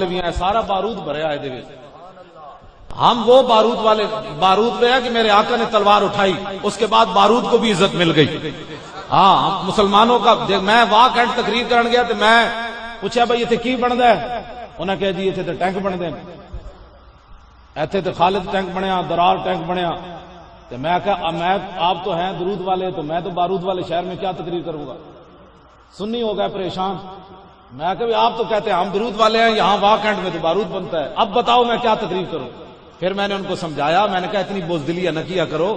بھی ہیں سارا بارود بھریا ہے دے وچ. ہم وہ بارود میں ہے کہ میرے آقا نے تلوار اٹھائی, اس کے بعد بارود کو بھی عزت مل گئی. ہاں مسلمانوں کا میں واہ کینٹ تقریر کرن گیا تو میں پوچھا بھائی اتنے کی بنتا ہے؟ انہیں کہا جی اتنے تو ٹینک بنتے ہیں, اتنے تو خالد ٹینک بنیا, درار ٹینک بنیا. تو میں کہا میں آپ تو ہیں درود والے, تو میں تو بارود والے شہر میں کیا تقریر کروں گا؟ سنی ہو گئے پریشان. میں کہ آپ تو کہتے ہیں ہم درود والے ہیں, یہاں واہ کینٹ میں تو بارود بنتا ہے, اب بتاؤ میں کیا تقریر کروں؟ پھر میں نے ان کو سمجھایا, میں نے کہا اتنی بزدلیاں نہ کیا کرو.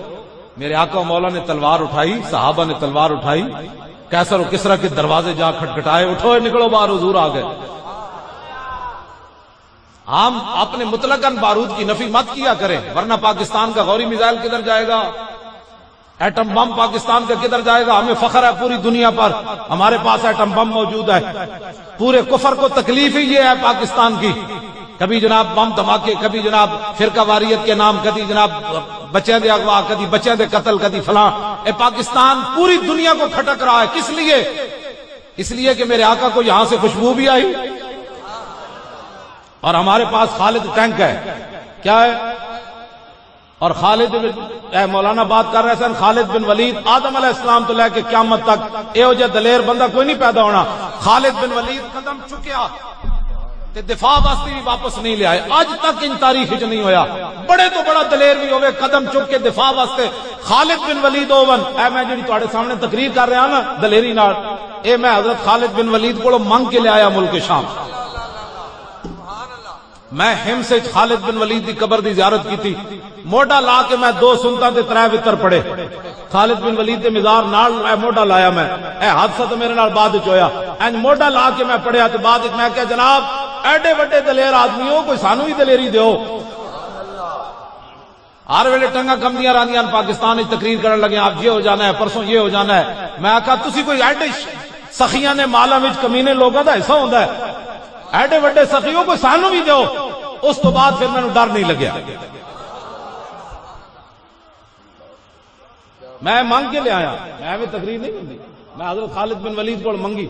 میرے آقا و مولا نے تلوار اٹھائی, صحابہ نے تلوار اٹھائی, کیسر و کسرا کے دروازے جا کھٹکھٹائے, اٹھو نکلو باہر, حضور آ گئے. ہم اپنے مطلقاً بارود کی نفی مت کیا کریں, ورنہ پاکستان کا غوری میزائل کدھر جائے گا؟ ایٹم بم پاکستان کا کدھر جائے گا؟ ہمیں فخر ہے پوری دنیا پر ہمارے پاس ایٹم بم موجود ہے. پورے کفر کو تکلیف ہی یہ ہے پاکستان کی, کبھی جناب بم دھماکے, کبھی جناب فرقہ واریت کے نام, کبھی جناب بچے دے اغوا, کبھی بچے دے قتل, کبھی فلاں. اے پاکستان پوری دنیا کو کھٹک رہا ہے. کس لیے؟ اس لیے کہ میرے آقا کو یہاں سے خوشبو بھی آئی, اور ہمارے پاس خالد ٹینک ہے. کیا ہے؟ اور خالد اے مولانا بات کر رہے سن, خالد بن ولید آدم علیہ السلام تو لے کے قیامت تک اے جو دلیر بندہ کوئی نہیں پیدا ہونا. خالد بن ولید قدم چکیا تے دفاع واسطے بھی واپس نہیں لے آئے, آج تک ان تاریخ وچ نہیں ہویا. بڑے تو بڑا دلیر بھی ہوئے قدم چک کے دفاع واسطے. خالد بن ولید اوون, اے میں جڑی تواڈے سامنے تقریر کر رہا نا دلیری نال, اے میں حضرت خالد بن ولید کو منگ کے لے آیا ملک شام. میں ہم سے خالد بن ولید دی قبر دی زیارت کی تھی, موڈا لا کے میں 2 سنتاں تے 3 وتر پڑے. خالد بن ولید دے مزار نال موڈا لایا میں, اے حادثہ تو میرے نال بعد وچ ہویا. این موڈا لا کے میں پڑھیا تے بعد وچ میں کہا جناب ایڈے وڈے دلیر آدمی ہو, کوئی سانو بھی دلیری دیو. ہر ویلے ٹنگا کمدیاں راندیاں پاکستان وچ تقریر کرن لگے, آپ یہ ہو جانا ہے, پرسوں یہ ہو جانا ہے. میں کہا تسی کوئی ایڈے سخیاں نے مالاں وچ کمینے لوگاں دا حصہ ہوندا ہے, ایڈے وڈے سخیوں کو سانو بھی دیو. اس تو بعد پھر میں ڈر نہیں لگیا, میں مانگ کے لے آیا. میں بھی تقریر نہیں ہوندی, میں حضرت خالد بن ولید کو منگی.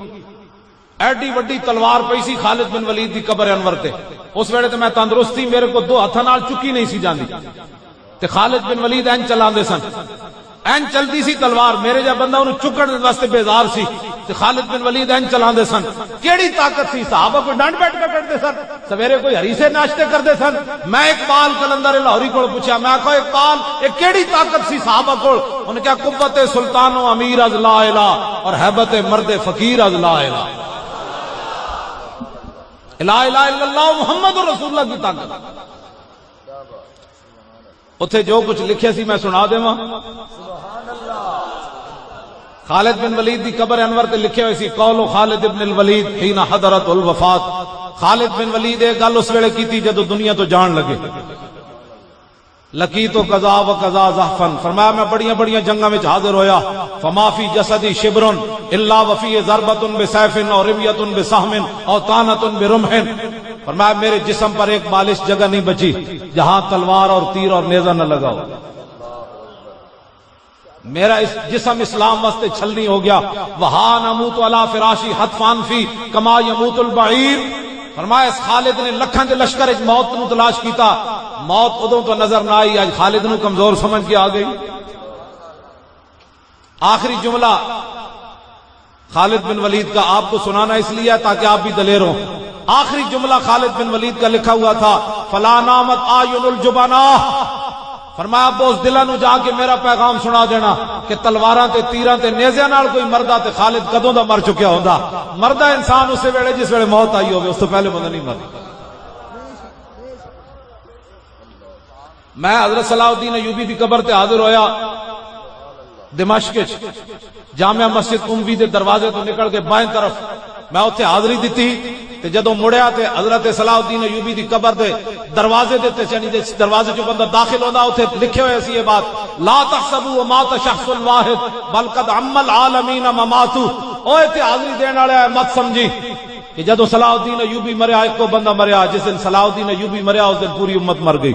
ایڈی وڈی تلوار پئی سی خالد بن ولید دی قبر انور تے. اس ویلے تے میں تندرستی میرے کو 2 ہتھاں نال چکی نہیں سی جاندی, تے خالد بن ولید این چلاندے سن, این چلدی سی تلوار. میرے جا بندہ انہوں چکن واسطے بیزار سی, تے خالد بن ولید این چلاندے سن. کیڑی طاقت سی, صحابہ کوئی ڈانٹ بیٹھ کے کرتے سن, سویرے کوئی ہریسے ناشتے کرتے سن. میں اقبال کلندر لاہوری کو پوچھا, میں کہا اقبال یہ کیڑی طاقت سی صحابہ کو؟ انہوں نے کہا قوت سلطان و امیر از لا الہ, اور ہیبت مرد فقیر از لا الہ. لا الہ الا اللہ محمد رسول اللہ کی طاقت. اتھے جو کچھ لکھے سی میں سنا دے ماں. خالد بن ولید دی قبر انور تے لکھے ہوئے سی قول خالد بن الولید حین حضرت الوفات. خالد بن ولید ایک گل اس ویلے کیتی جدو دنیا تو جان لگے. لقیت قضا و قضا زحفن, فرمایا میں بڑیاں بڑیاں جنگاں میں حاضر ہویا. فما فی جسدی شبر الا وفی ضربۃ بسیف اور رمیۃ بسہم اور طعنۃ برمح. فرمایا میرے جسم پر ایک بالش جگہ نہیں بچی جہاں تلوار اور تیر اور نیزہ نہ لگا ہو. میرا اس جسم اسلام واسطے چھلنی ہو گیا. وہاں نموت علی فراشی حتفان فی کما یموت البعیر. فرمایا اس خالد نے لکھاں دے لشکر وچ موت نو تلاش کیتا, موت ادوں تو نظر نہ آئی, آج خالد نو کمزور سمجھ کے آ گئی. آخری جملہ خالد بن ولید کا آپ کو سنانا اس لیے تاکہ آپ بھی دلیر ہوں. آخری جملہ خالد بن ولید کا لکھا ہوا تھا فلا نامت آیون الجبنا. فرمایا اب اس دلاں نو جا کے میرا پیغام سنا دینا کہ تلواراں تے تیراں تے نیزیاں نال کوئی مردا تے خالد کدوں دا مر چکیا ہوندا. مردا انسان اسے ویلے جس ویلے موت آئی ہوگی, اس تو پہلے بندہ نہیں مردا. میں حضرت صلاح الدین ایوبی دی قبر تے حاضر ہویا دمشق وچ, جامعہ مسجد اموی دے دروازے تو نکل کے بائیں طرف میں اوتھے حاضری دتی. تے جدوں مڑیا تے حضرت صلاح الدین ایوبی دی قبر دے دروازے دے تے یعنی دروازے جو بندہ داخل ہوندا اوتھے لکھے ہوئے سی یہ بات لا تحسبوا مات شخص واحد بل قد عم العالمین ممات. اوے تے حاضری دین والے مت سمجھی کہ جدوں صلاح الدین ایوبی مریا ایک کو بندہ مریا, جس دن صلاح الدین ایوبی مریا اس دن پوری امت مر گئی.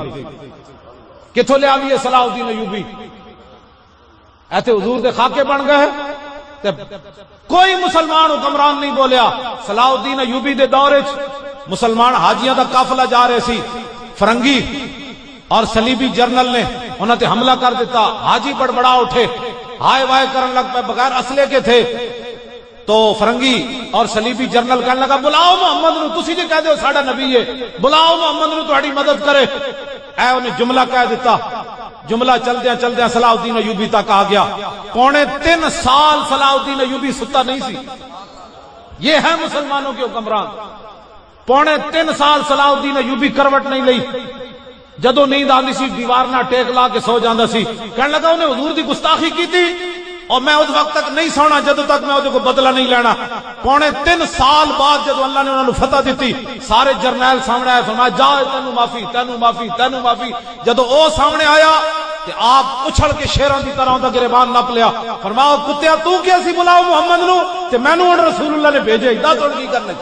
کتھوں لے آوی ہے صلاح الدین ایوبی؟ ایتھے حضور دے خاکے بن گئے. کوئی مسلمان حکمران نہیں بولیا. صلاح الدین ایوبی دے دور وچ مسلمان حاجیاں دا قافلہ جا رہے سی، فرنگی اور صلیبی جرنل نے انہوں نے حملہ کر دیتا، حاجی بڑبڑا اٹھے، ہائے وائے کرن لگ پہ، بغیر اسلحے کے تھے، تو فرنگی اور صلیبی جرنل کہنے لگا بلاؤ محمد نو، تسی جی کہہ دے ساڈا نبی ہے، بلاؤ محمد نو تہاڈی مدد کرے۔ اے انہیں جملہ کہہ دیتا، جملہ چلدیاں صلاح الدین ایوبی تک آ گیا۔ 3.25 سال صلاح الدین ایوبی ستا نہیں سی، یہ ہے مسلمانوں کے حکمران۔ 3.25 سال صلاح الدین ایوبی کروٹ نہیں لئی، جدو نیند آندی سی دیوار نہ ٹیک لا کے سو جاندا سی، کہنے لگا انہیں حضور دی گستاخی کی تھی اور میں اس وقت تک نہیں سونا جدو تک میں وہ بدلہ نہیں لینا۔ 3.25 سال بعد جدو اللہ نے انہوں نے فتح دیتی، سارے جرنیل سامنے آئے، فرمایا جا تینو معافی تینو معافی تینو معافی۔ جدو او سامنے آیا تے آپ اچھل کے شیراں دی طرح دا گریبان نپ لیا، فرمایا کتیا تو کیا سی بلاؤ محمد نو تے مینوں رسول اللہ نے بھیجے، دا تو کی کرنے